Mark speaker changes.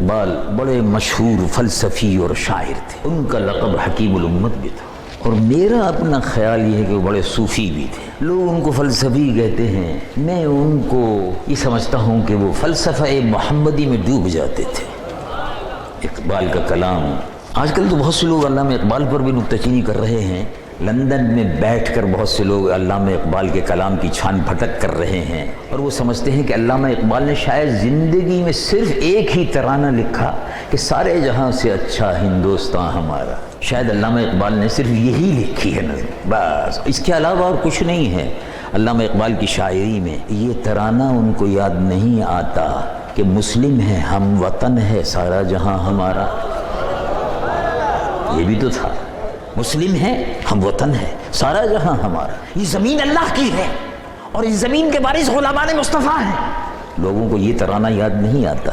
Speaker 1: اقبال بڑے مشہور فلسفی اور شاعر تھے، ان کا لقب حکیم الامت بھی تھا، اور میرا اپنا خیال یہ ہے کہ وہ بڑے صوفی بھی تھے۔ لوگ ان کو فلسفی کہتے ہیں، میں ان کو یہ سمجھتا ہوں کہ وہ فلسفہ محمدی میں ڈوب جاتے تھے۔ اقبال کا کلام، آج کل تو بہت سے لوگ علامہ اقبال پر بھی نکتہ چینی کر رہے ہیں، لندن میں بیٹھ کر بہت سے لوگ علامہ اقبال کے کلام کی چھان پھٹک کر رہے ہیں، اور وہ سمجھتے ہیں کہ علامہ اقبال نے شاید زندگی میں صرف ایک ہی ترانہ لکھا کہ سارے جہاں سے اچھا ہندوستان ہمارا، شاید علامہ اقبال نے صرف یہی لکھی ہے نظم، بس اس کے علاوہ اور کچھ نہیں ہے۔ علامہ اقبال کی شاعری میں یہ ترانہ ان کو یاد نہیں آتا کہ مسلم ہے، ہم وطن ہے، سارا جہاں ہمارا، یہ بھی تو تھا، مسلم ہے، ہم وطن ہے، سارا جہاں ہمارا، یہ زمین اللہ کی ہے اور اس زمین کے وارث غلامان مصطفیٰ ہیں۔ لوگوں کو یہ ترانہ یاد نہیں آتا۔